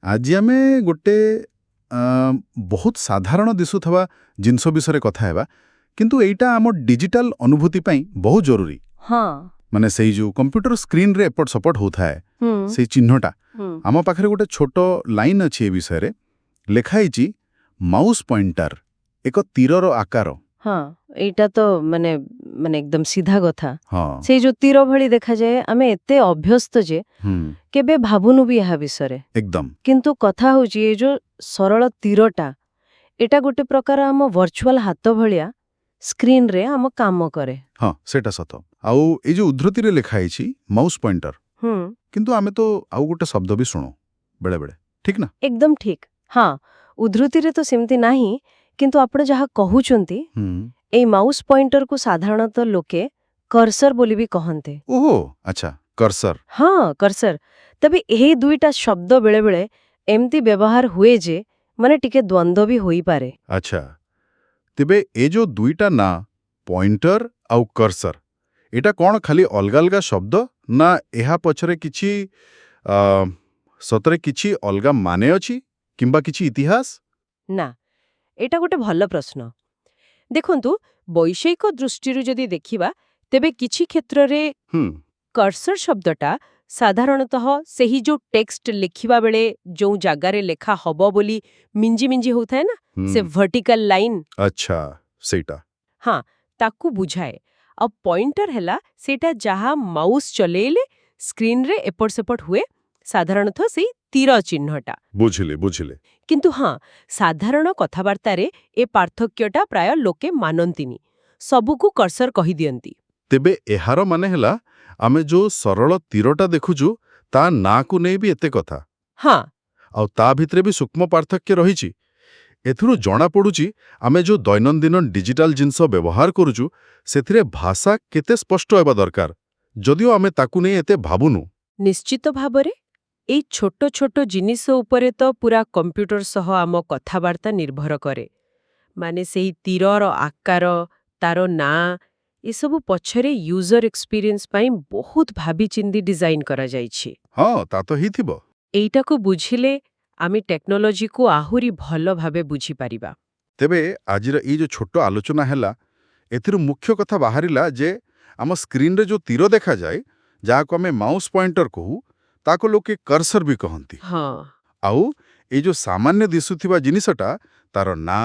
आज आमे गोटे बहुत साधारण दिशुथवा जिनस विषय कथा हेबा किंतु एइटा आम डिजिटल अनुभूति पाई बहुत जरूरी हाँ माने सेई जो कंप्यूटर स्क्रीन रे एपट सपट होथाए सेई चिन्हटा आम पाखरे गोटे छोट लाइन अछि ए विषय रे लेखा हिची माउस पॉइंटर एक तीरर आकार हाँ एटा तो माने माने एकदम सीधा कथा हाँ से जो तीर भली देखा जाए आमे एते अभ्यस्त जे केबे भाबुनु भी यहा विषय एकदम किंतु कथा होची ए जो सरल तीरटा एटा गोटे प्रकार आम वर्चुअल हाथ भलिया स्क्रीन रे आम काम करे हाँ सेटा सत आउ ए जो उद्धृति रे लेखा हिची माउस पॉइंटर किंतु आमे तो आउ गोटे शब्द भी सुनो बेले बेले ठीक ना एकदम ठीक हाँ उद्धृति रे तो सेमती नाही किंतु आपण जहा कहउचंती ए माउस पॉइंटर को साधारणतः लोके कर्सर बोली भी कहंते ओहो अच्छा कर्सर हाँ कर्सर तबे एही दुईटा शब्द बेले बेले एमती व्यवहार हुए जे माने टिके द्वंद्व भी होई पारे अच्छा तेबे ए जो दुईटा ना पॉइंटर आउ कर्सर एटा कौन खाली अलगा अलगा शब्द ना एहा पछरे किछि सतरे किछि अलगा माने अछि किंबा किछि इतिहास ना एटा गोटे भल प्रश्न देखंतु वैषयिक दृष्टिरु जदि देखिबा तेबे किछि क्षेत्र रे कर्सर शब्दटा साधारणतः सेही जो टेक्स्ट लिखिबा बेले जो जागारे लेखा हबो बोली मिंजी मिंजी होथाय ना से वर्टिकल लाइन अच्छा सेटा हाँ ताकू बुझाए अब पॉइंटर हैला सेटा जहा माउस चलेले स्क्रीन रे एपट सेपट हुए साधारणतः से तीर चिन्हटा बुझिले बुझिले किंतु हाँ साधारण कथाबार्ता रे ए पार्थक्यटा प्राय लोके मानंतिनी सबुकु कर्सर कहि दियंती तेबे एहार माने हैला आमे जो सरल तीरटा देखुजु ता ना को नै भी एते कथा हाँ आउ ता भितरे भी सूक्ष्म पार्थक्य रहिछि एथुरु जणा पडुछि आमे जो दैनंदिन डिजिटल जिंस व्यवहार करूजु सेथिरे भाषा केते स्पष्ट हेबा दरकार जदियो आमे ताकु नै एते भाबुनु निश्चित भाबरे ए छोटो छोटो जिनिस उपरे तो पूरा कंप्यूटर सह आम कथाबार्ता निर्भर करे माने सेही तीरर आकार तारो ना ए सब पछरे यूजर एक्सपीरियंस पाई बहुत भाबी चिंदी डिजाइन करा जाईछि हाँ ता तो हिथिबो एइटा को बुझिले आमी टेक्नोलॉजी को आहुरी भल भाबे बुझी पारिबा तेबे आजिर ई जो छोटो आलोचना हैला एथिरु मुख्य कथा बाहरिला जे आम स्क्रीन रे जो तीर देखा जाए जाको आमे माउस पॉइंटर कहू ताको लोके कर्सर भी कहंती हाँ आउ ए जो सामान्य दिसुथिबा जिनिसटा तार ना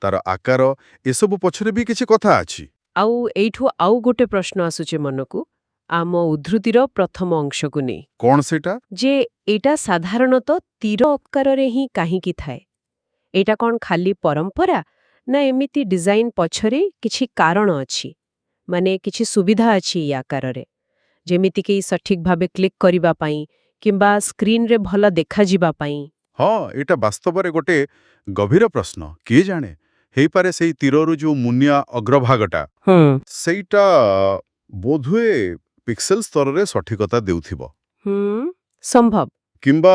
तार आकार एसबु पछरे भी किछि कथा अछि आउ एइठु आउ गोटे प्रश्न आसुचे मनकु आम उद्धृतिर प्रथम अंश को नै कोन सेटा जे एटा साधारणतः तीर आकार रे ही काहींकी थाए एटा कोन खाली परंपरा ना एमिति डिजाइन पछरे किछि कारण अछि माने किछि सुविधा अछि या आकार रे जेमिति कि सठिक भाबे क्लिक करिबा पई किंबा स्क्रीन रे भल देखा जिबा पई हाँ एटा वास्तव रे गोटे गभीर प्रश्न के जाने हेई पारे सेई तीररु जो मुनिया अग्रभागटा सेईटा बोधुए पिक्सेल स्तर रे सठिकता देउथिबो संभव किंबा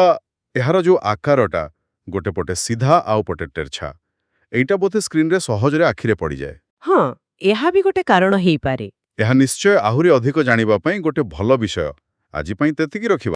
एहार जो आकारटा गोटे पटे सीधा आउ पटे तेरछा एइटा बोथे स्क्रीन रे सहज रे आखिरे पड़ी जाए हाँ एहा भी गोटे कारण हेई पारे एहा निश्चय आहुरी अधिक जानिबा पई गोटे भल विषय आजि पई तेतिकी रखिबा।